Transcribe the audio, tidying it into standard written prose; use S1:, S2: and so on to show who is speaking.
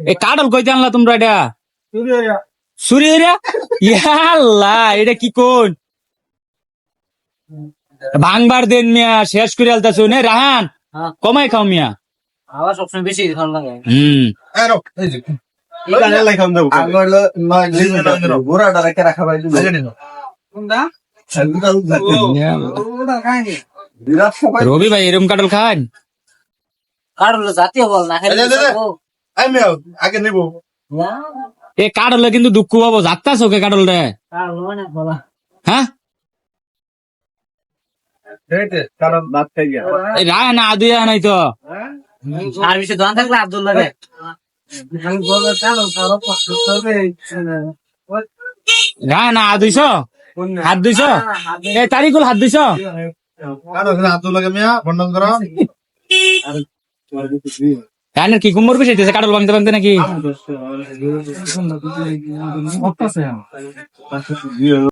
S1: এই কাটল কইতে আনলা তোমরা এটা সুরিয়া ইয়াল্লা এটা কি কোন ভাঙবার দেন মিয়া শেষ করে আলতাছো নে রাহান কমাই খাও মিয়া
S2: আমার সবসময় বেশি ভালো লাগে
S1: রবি ভাই এরম কাটল খান
S2: কারণ জাতীয় বল না
S3: আগে নিব
S1: এ কাটলে কিন্তু দুঃখ পাবো যাত্তাছো কে কাটল রে হ্যাঁ
S3: কারণ ভাত খাই গিয়া
S1: এই রাহান আদুয়া নাই তো
S2: আর বেশি দোকান থাকলে আব্দুল লাগে
S1: রাহান আদুইছ হাত দুইছ এই তারিকুল হাত দুইছ
S3: আব্দুল লাগে মিয়া বন্ধন করা
S1: রাহানের কি কুমোর বেশি কাটল ভাঙতে ভাঙতে নাকি